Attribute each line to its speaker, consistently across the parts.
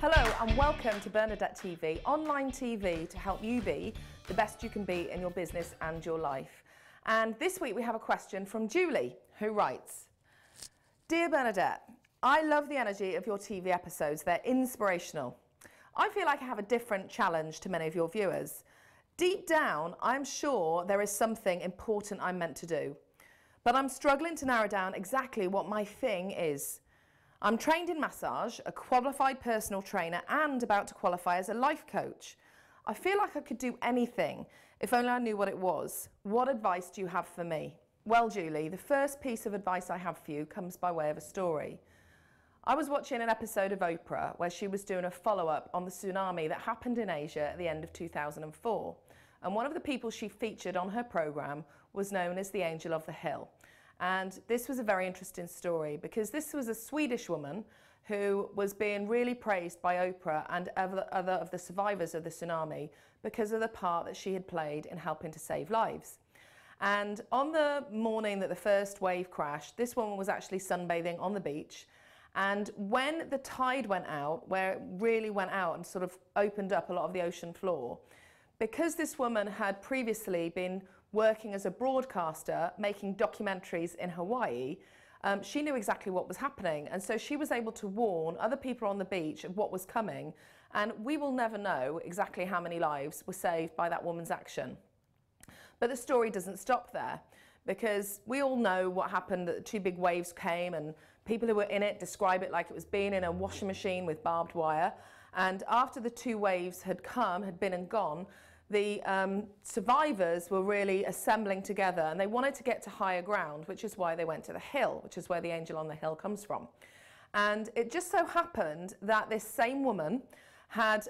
Speaker 1: Hello and welcome to Bernadette TV, online TV to help you be the best you can be in your business and your life. And this week we have a question from Julie, who writes, Dear Bernadette, I love the energy of your TV episodes. They're inspirational. I feel like I have a different challenge to many of your viewers. Deep down, I'm sure there is something important I'm meant to do, but I'm struggling to narrow down exactly what my thing is. I'm trained in massage, a qualified personal trainer, and about to qualify as a life coach. I feel like I could do anything if only I knew what it was. What advice do you have for me? Well, Julie, the first piece of advice I have for you comes by way of a story. I was watching an episode of Oprah where she was doing a follow-up on the tsunami that happened in Asia at the end of 2004. And one of the people she featured on her program was known as the Angel of the Hill. And this was a very interesting story because this was a Swedish woman who was being really praised by Oprah and other of the survivors of the tsunami because of the part that she had played in helping to save lives. And on the morning that the first wave crashed, this woman was actually sunbathing on the beach. And when the tide went out, where it really went out and sort of opened up a lot of the ocean floor, because this woman had previously been working as a broadcaster, making documentaries in Hawaii, she knew exactly what was happening. And so she was able to warn other people on the beach of what was coming. And we will never know exactly how many lives were saved by that woman's action. But the story doesn't stop there, because we all know what happened, that the two big waves came and people who were in it describe it like it was being in a washing machine with barbed wire. And after the two waves had been and gone, the survivors were really assembling together and they wanted to get to higher ground, which is why they went to the hill, which is where the angel on the hill comes from. And it just so happened that this same woman had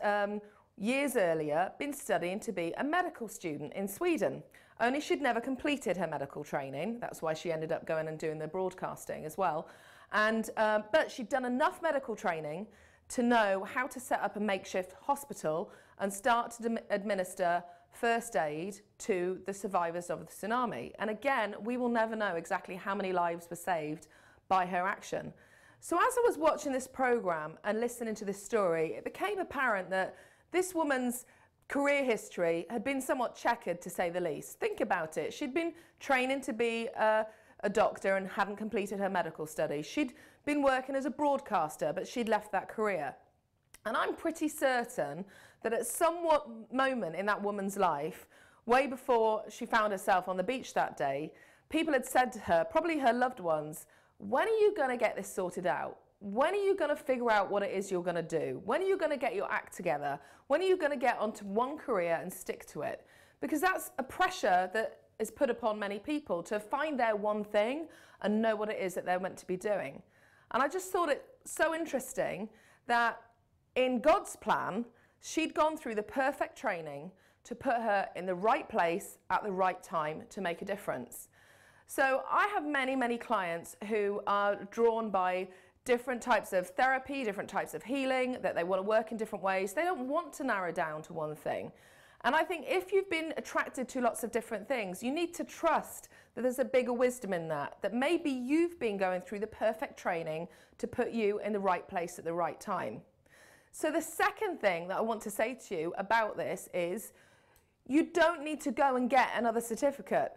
Speaker 1: years earlier been studying to be a medical student in Sweden, only she'd never completed her medical training. That's why she ended up going and doing the broadcasting as well. And but she'd done enough medical training to know how to set up a makeshift hospital and start to administer first aid to the survivors of the tsunami. And again, we will never know exactly how many lives were saved by her action. So as I was watching this program and listening to this story, it became apparent that this woman's career history had been somewhat checkered, to say the least. Think about it. She'd been training to be a doctor and hadn't completed her medical studies. She'd been working as a broadcaster, but she'd left that career. And I'm pretty certain that at some moment in that woman's life, way before she found herself on the beach that day, people had said to her, probably her loved ones, when are you going to get this sorted out? When are you going to figure out what it is you're going to do? When are you going to get your act together? When are you going to get onto one career and stick to it? Because that's a pressure that is put upon many people to find their one thing and know what it is that they're meant to be doing. And I just thought it so interesting that in God's plan, she'd gone through the perfect training to put her in the right place at the right time to make a difference. So I have many, many clients who are drawn by different types of therapy, different types of healing, that they want to work in different ways. They don't want to narrow down to one thing. And I think if you've been attracted to lots of different things, you need to trust that there's a bigger wisdom in that, that maybe you've been going through the perfect training to put you in the right place at the right time. So the second thing that I want to say to you about this is you don't need to go and get another certificate.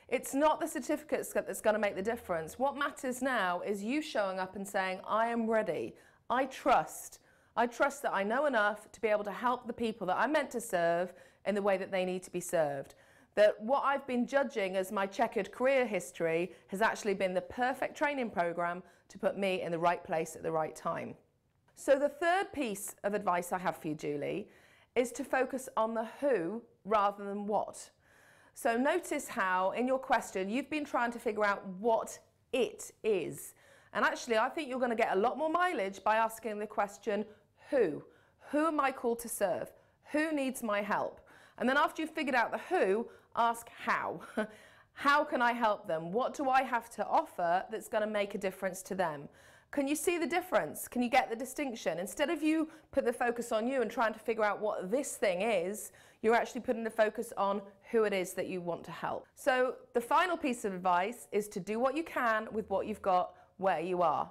Speaker 1: It's not the certificates that's going to make the difference. What matters now is you showing up and saying, I am ready. I trust that I know enough to be able to help the people that I'm meant to serve in the way that they need to be served. That what I've been judging as my checkered career history has actually been the perfect training program to put me in the right place at the right time. So the third piece of advice I have for you, Julie, is to focus on the who rather than what. So notice how in your question you've been trying to figure out what it is. And actually I think you're going to get a lot more mileage by asking the question who. Who am I called to serve? Who needs my help? And then after you've figured out the who, ask how. How can I help them? What do I have to offer that's going to make a difference to them? Can you see the difference? Can you get the distinction? Instead of you put the focus on you and trying to figure out what this thing is, you're actually putting the focus on who it is that you want to help. So the final piece of advice is to do what you can with what you've got where you are.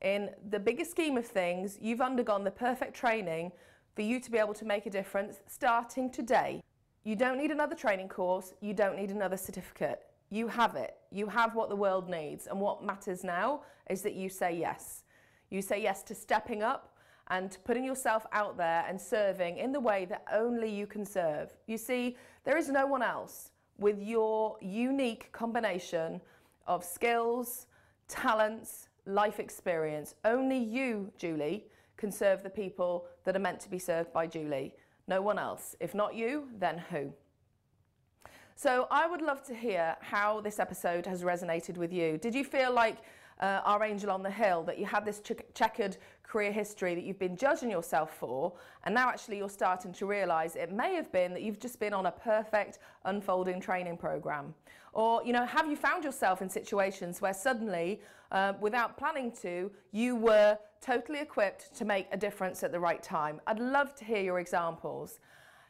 Speaker 1: in the bigger scheme of things, you've undergone the perfect training for you to be able to make a difference starting today. You don't need another training course, you don't need another certificate. You have it. You have what the world needs, and what matters now is that you say yes. You say yes to stepping up and putting yourself out there and serving in the way that only you can serve. You see, there is no one else with your unique combination of skills, talents, life experience. Only you, Julie, can serve the people that are meant to be served by Julie. No one else. If not you, then who? So I would love to hear how this episode has resonated with you. Did you feel like our angel on the hill, that you had this checkered career history that you've been judging yourself for, and now actually you're starting to realise it may have been that you've just been on a perfect unfolding training programme? Or, you know, have you found yourself in situations where suddenly, without planning to, you were totally equipped to make a difference at the right time? I'd love to hear your examples.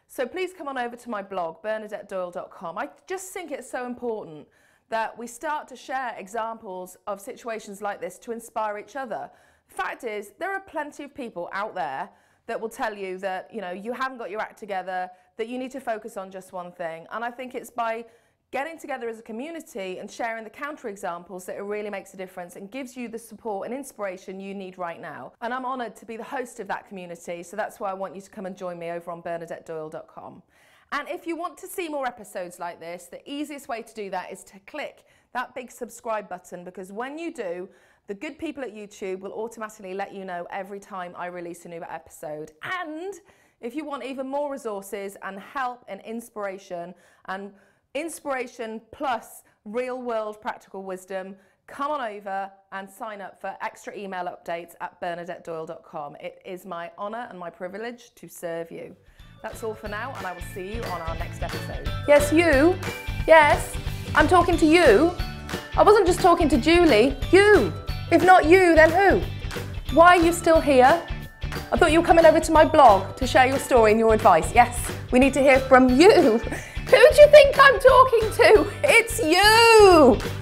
Speaker 1: So please come on over to my blog, bernadettedoyle.com. I just think it's so important that we start to share examples of situations like this to inspire each other. The fact is, there are plenty of people out there that will tell you that, you know, you haven't got your act together, that you need to focus on just one thing. And I think it's by getting together as a community and sharing the counterexamples that it really makes a difference and gives you the support and inspiration you need right now. And I'm honoured to be the host of that community, so that's why I want you to come and join me over on bernadettedoyle.com. And if you want to see more episodes like this, the easiest way to do that is to click that big subscribe button, because when you do, the good people at YouTube will automatically let you know every time I release a new episode. And if you want even more resources and help and inspiration plus real world practical wisdom, come on over and sign up for extra email updates at bernadettedoyle.com. It is my honour and my privilege to serve you. That's all for now, and I will see you on our next episode. Yes, you. Yes, I'm talking to you. I wasn't just talking to Julie. You. If not you, then who? Why are you still here? I thought you were coming over to my blog to share your story and your advice. Yes, we need to hear from you. Who do you think I'm talking to? It's you!